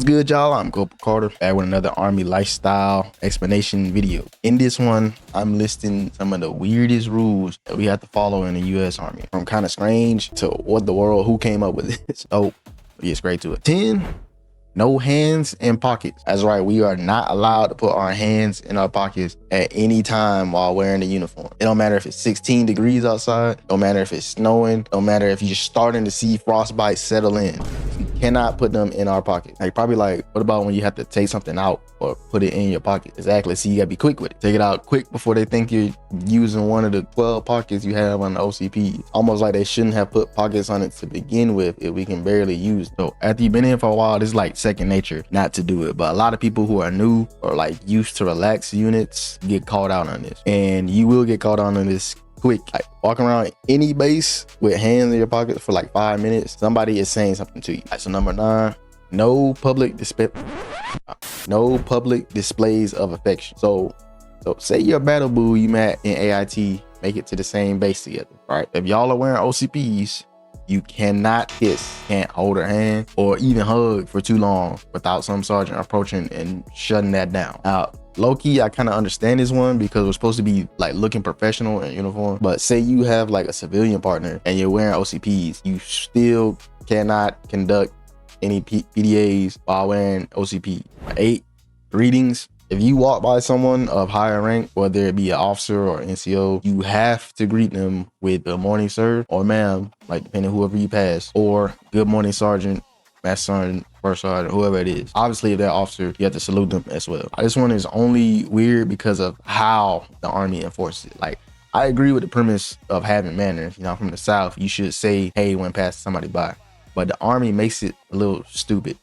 What's good, y'all? I'm Corporal Carter, back with another Army lifestyle explanation video. In this one, I'm listing some of the weirdest rules that we have to follow in the U.S. Army. From kind of strange to what the world, who came up with this? Oh, get straight to it. 10, no hands in pockets. That's right, we are not allowed to put our hands in our pockets at any time while wearing the uniform. It don't matter if it's 16 degrees outside, don't matter if it's snowing, don't matter if you're starting to see frostbite settle in. You cannot put them in our pockets. Now you're probably like, what about when you have to take something out or put it in your pocket? Exactly, so you gotta be quick with it. Take it out quick before they think you're using one of the 12 pockets you have on the OCP. Almost like they shouldn't have put pockets on it to begin with if we can barely use it. So after you've been in for a while, this is like second nature not to do it. But a lot of people who are new or like used to relaxed units get called out on this. And you will get caught on this quick. Like walking around any base with hands in your pockets for like 5 minutes, somebody is saying something to you. Right, so number 9, no public displays of affection. So say you're a battle boo you met in AIT, make it to the same base together, right? If y'all are wearing OCPs, you cannot kiss, can't hold her hand, or even hug for too long without some sergeant approaching and shutting that down. Now, low-key, I kind of understand this one because we're supposed to be like looking professional in uniform. But say you have like a civilian partner and you're wearing OCPs, you still cannot conduct any PDAs while wearing OCP. 8, greetings. If you walk by someone of higher rank, whether it be an officer or NCO, you have to greet them with good morning, sir, or ma'am, like depending whoever you pass, or good morning, sergeant, master sergeant, first sergeant, whoever it is. Obviously, if they're officer, you have to salute them as well. This one is only weird because of how the Army enforces it. Like, I agree with the premise of having manners. You know, from the South, you should say hey when passing somebody by. But the Army makes it a little stupid.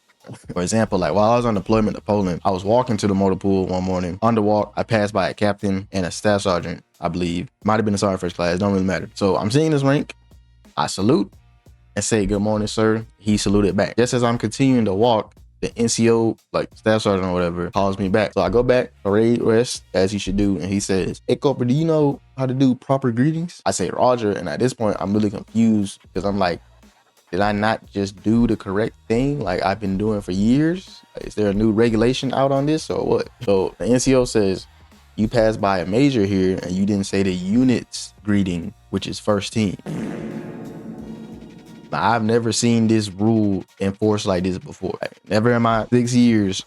For example, like while I was on deployment to Poland, I was walking to the motor pool one morning. On the walk, I passed by a captain and a staff sergeant, I believe. Might have been a sergeant first class, don't really matter. So I'm seeing this rank, I salute and say, good morning, sir. He saluted back. Just as I'm continuing to walk, the NCO, like staff sergeant or whatever, calls me back. So I go back, parade rest, as he should do, and he says, hey, Corporal, do you know how to do proper greetings? I say, Roger, and at this point, I'm really confused because I'm like, did I not just do the correct thing like I've been doing for years? Is there a new regulation out on this or what? So the NCO says, you passed by a major here and you didn't say the unit's greeting, which is first team. Now, I've never seen this rule enforced like this before. Like, never in my 6 years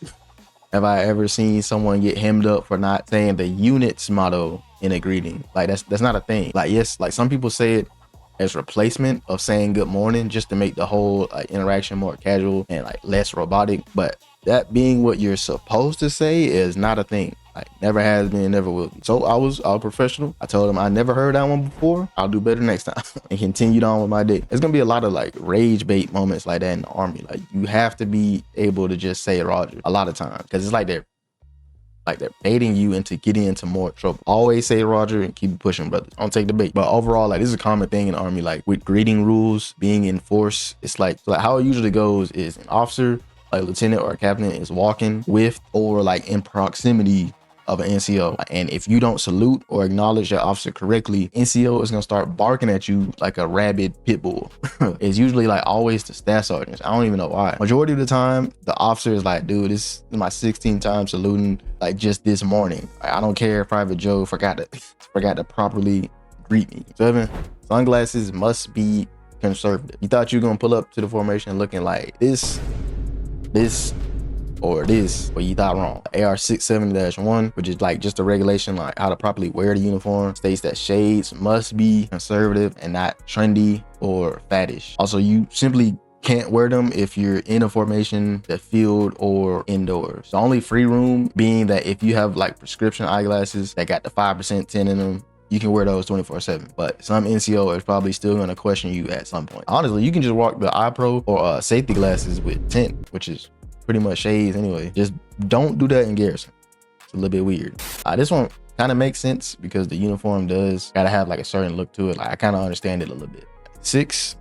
have I ever seen someone get hemmed up for not saying the unit's motto in a greeting. Like that's not a thing. Like, yes, like some people say it as replacement of saying good morning just to make the whole like interaction more casual and like less robotic, but that being what you're supposed to say is not a thing. Like never has been, never will be. So I was professional. I told him I never heard that one before, I'll do better next time, and continued on with my day. There's gonna be a lot of like rage bait moments like that in the Army. Like you have to be able to just say Roger a lot of times because it's like they're baiting you into getting into more trouble. Always say Roger and keep pushing, brothers. Don't take the bait. But overall, like this is a common thing in the Army, like with greeting rules being enforced. It's like how it usually goes is an officer, like lieutenant or a captain, is walking with or like in proximity of an NCO. And if you don't salute or acknowledge your officer correctly, NCO is gonna start barking at you like a rabid pit bull. It's usually like always the staff sergeants. I don't even know why. Majority of the time, the officer is like, dude, this is my 16th time saluting like just this morning. Like, I don't care if Private Joe forgot to properly greet me. 7, sunglasses must be conservative. You thought you were gonna pull up to the formation looking like this, or this, but you thought wrong. AR 670-1, which is like just a regulation like how to properly wear the uniform, states that shades must be conservative and not trendy or faddish. Also, you simply can't wear them if you're in a formation, the field, or indoors. The only free room being that if you have like prescription eyeglasses that got the 5% tint in them, you can wear those 24/7, but some NCO is probably still gonna question you at some point. Honestly, you can just rock the eye pro or safety glasses with tint, which is pretty much shades anyway. Just don't do that in garrison. It's a little bit weird. This one kind of makes sense because the uniform does gotta have like a certain look to it. Like I kind of understand it a little bit. 6,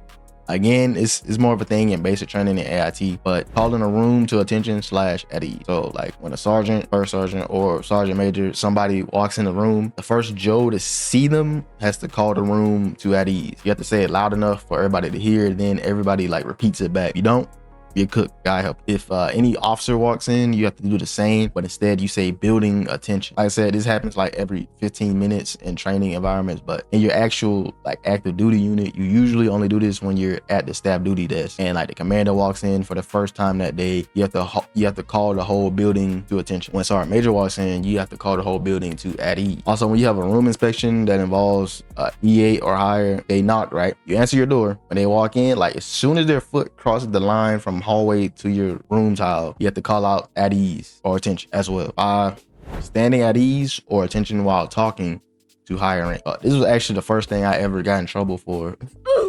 again, it's more of a thing in basic training in AIT, but calling a room to attention / at ease. So like when a sergeant, first sergeant, or sergeant major, somebody walks in the room, the first Joe to see them has to call the room to at ease. You have to say it loud enough for everybody to hear, then everybody like repeats it back. If you don't, your cook, guy help. If any officer walks in, you have to do the same, but instead you say building attention. Like I said, this happens like every 15 minutes in training environments, but in your actual like active duty unit, you usually only do this when you're at the staff duty desk and like the commander walks in for the first time that day. You have to call the whole building to attention. When Sergeant Major walks in, you have to call the whole building to at ease. Also, when you have a room inspection that involves E8 or higher, they knock, right? You answer your door. When they walk in, like as soon as their foot crosses the line from hallway to your room tile, you have to call out at ease or attention as well. Standing at ease or attention while talking to higher rank. This was actually the first thing I ever got in trouble for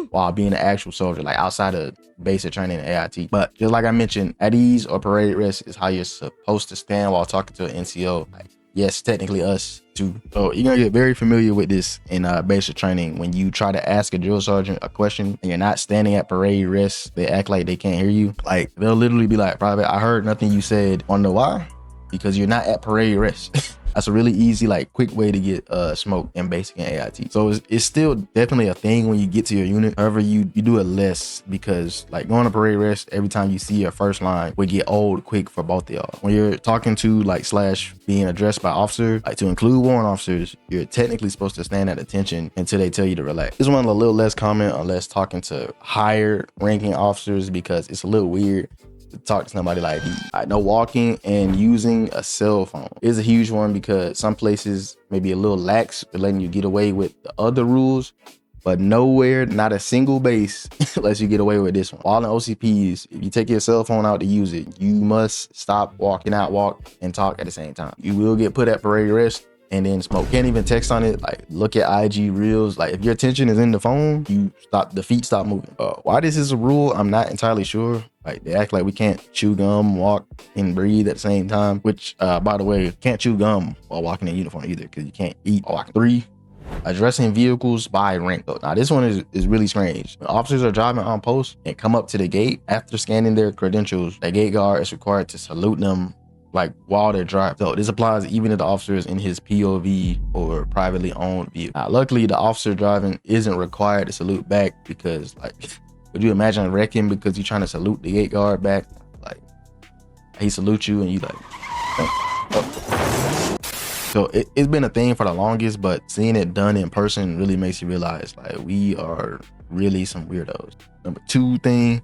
while being an actual soldier, like outside of basic training in AIT. But just like I mentioned, at ease or parade rest is how you're supposed to stand while talking to an NCO. Like, yes, technically us too. So you're gonna get very familiar with this in basic training. When you try to ask a drill sergeant a question and you're not standing at parade rest, they act like they can't hear you. Like they'll literally be like, "Private, I heard nothing you said." On the why? Because you're not at parade rest. That's a really easy, like quick way to get smoked in basic and AIT. So it's still definitely a thing when you get to your unit. However, you do it less because like going to parade rest every time you see your first line would get old quick for both of y'all. When you're talking to like / being addressed by officer, like to include warrant officers, you're technically supposed to stand at attention until they tell you to relax. This one's a little less common unless talking to higher ranking officers because it's a little weird to talk to somebody like me. No walking and using a cell phone is a huge one because some places may be a little lax with letting you get away with the other rules, but nowhere, not a single base lets you get away with this one. All in OCPs, if you take your cell phone out to use it, you must stop walking out, walk and talk at the same time. You will get put at parade rest and then smoke. Can't even text on it. Like look at IG reels. Like if your attention is in the phone, you stop, the feet stop moving. Why this is a rule, I'm not entirely sure. Like they act like we can't chew gum, walk and breathe at the same time, which by the way, can't chew gum while walking in uniform either because you can't eat while walking. 3, addressing vehicles by rank. Now this one is really strange. When officers are driving on post and come up to the gate after scanning their credentials, the gate guard is required to salute them like while they're driving. So this applies even if the officer is in his POV or privately owned vehicle. Now, luckily the officer driving isn't required to salute back because like, would you imagine wrecking because you're trying to salute the gate guard back? Like he salutes you and you like, oh. So it's been a thing for the longest, but seeing it done in person really makes you realize like we are really some weirdos. Number 2 thing,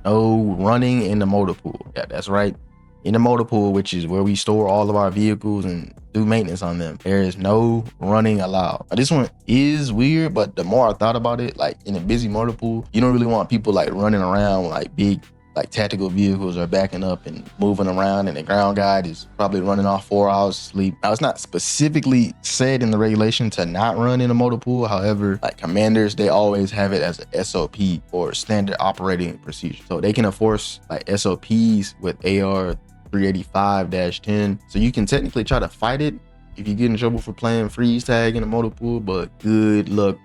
no running in the motor pool. Yeah, that's right. In the motor pool, which is where we store all of our vehicles and do maintenance on them, there is no running allowed. Now, this one is weird, but the more I thought about it, like in a busy motor pool, you don't really want people like running around with like big like tactical vehicles are backing up and moving around, and the ground guide is probably running off 4 hours of sleep. Now, it's not specifically said in the regulation to not run in a motor pool. However, like commanders, they always have it as a SOP or standard operating procedure. So they can enforce like SOPs with AR 385-10. So you can technically try to fight it if you get in trouble for playing freeze tag in a motor pool, but good luck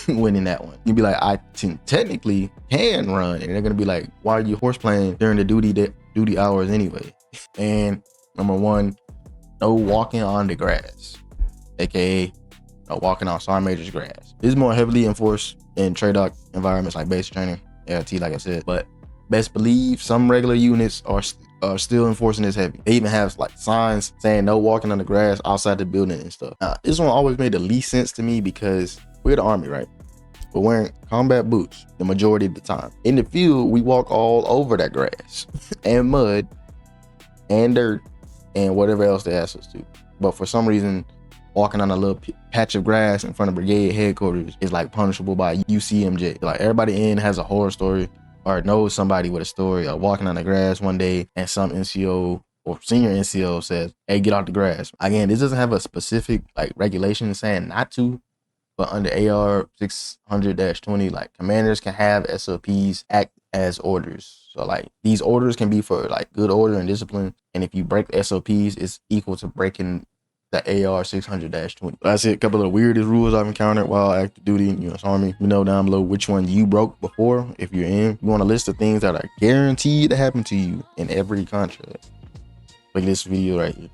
winning that one. You'd be like, I technically can run, and they're gonna be like, why are you horse playing during the duty hours anyway? And number 1, no walking on the grass, aka no walking on Sergeant Major's grass. This is more heavily enforced in TRADOC environments like basic training, AIT, like I said, but best believe some regular units are still enforcing this heavy. They even have like signs saying no walking on the grass outside the building and stuff. Now, this one always made the least sense to me because we're the Army, right? We're wearing combat boots the majority of the time. In the field, we walk all over that grass and mud and dirt and whatever else they ask us to. But for some reason, walking on a little patch of grass in front of brigade headquarters is like punishable by UCMJ. Like everybody in has a horror story or knows somebody with a story of walking on the grass one day and some NCO or senior NCO says, hey, get off the grass. Again, this doesn't have a specific like regulation saying not to, but under AR 600-20, like commanders can have SOPs act as orders. So like these orders can be for like good order and discipline. And if you break the SOPs, it's equal to breaking the AR 600-20. That's it. A couple of the weirdest rules I've encountered while active duty in U.S. Army. You know down below which one you broke before. If you're in, you want a list of things that are guaranteed to happen to you in every contract. Like this video right here.